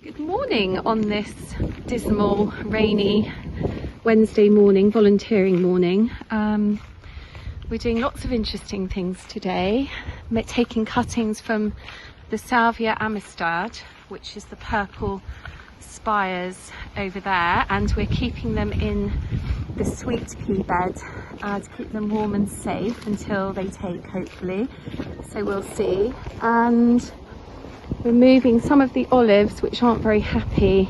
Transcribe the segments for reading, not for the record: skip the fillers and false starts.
Good morning on this dismal, rainy Wednesday morning, volunteering morning. We're doing lots of interesting things today. We're taking cuttings from the Salvia amistad, which is the purple spires over there, and we're keeping them in the sweet pea bed to keep them warm and safe until they take, hopefully. So we'll see. And we're moving some of the olives which aren't very happy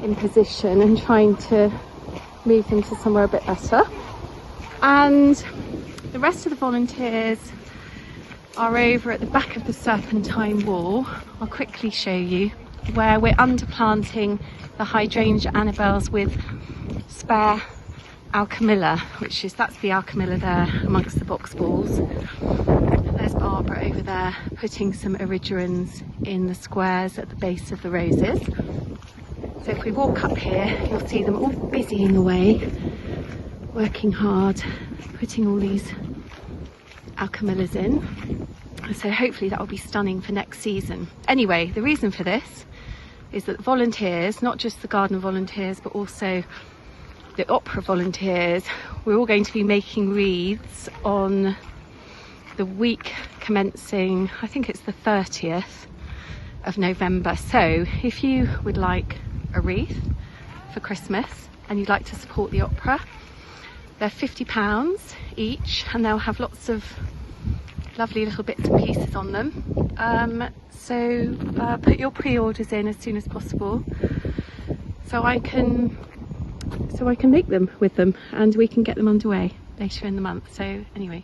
in position and trying to move them to somewhere a bit better. And the rest of the volunteers are over at the back of the serpentine wall. I'll quickly show you where we're underplanting the hydrangea annabelles with spare alchemilla, that's the alchemilla there amongst the box balls. There's Barbara over there putting some erigerons in the squares at the base of the roses. So if we walk up here, you'll see them all busying away, working hard, putting all these alchemillas in. So hopefully that will be stunning for next season. Anyway, the reason for this is that the volunteers, not just the garden volunteers, but also the opera volunteers, we're all going to be making wreaths on the week commencing, I think it's the 30th of November. So if you would like a wreath for Christmas and you'd like to support the opera, they're £50 each and they'll have lots of lovely little bits and pieces on them. So put your pre-orders in as soon as possible so I can make them with them and we can get them underway later in the month. So anyway,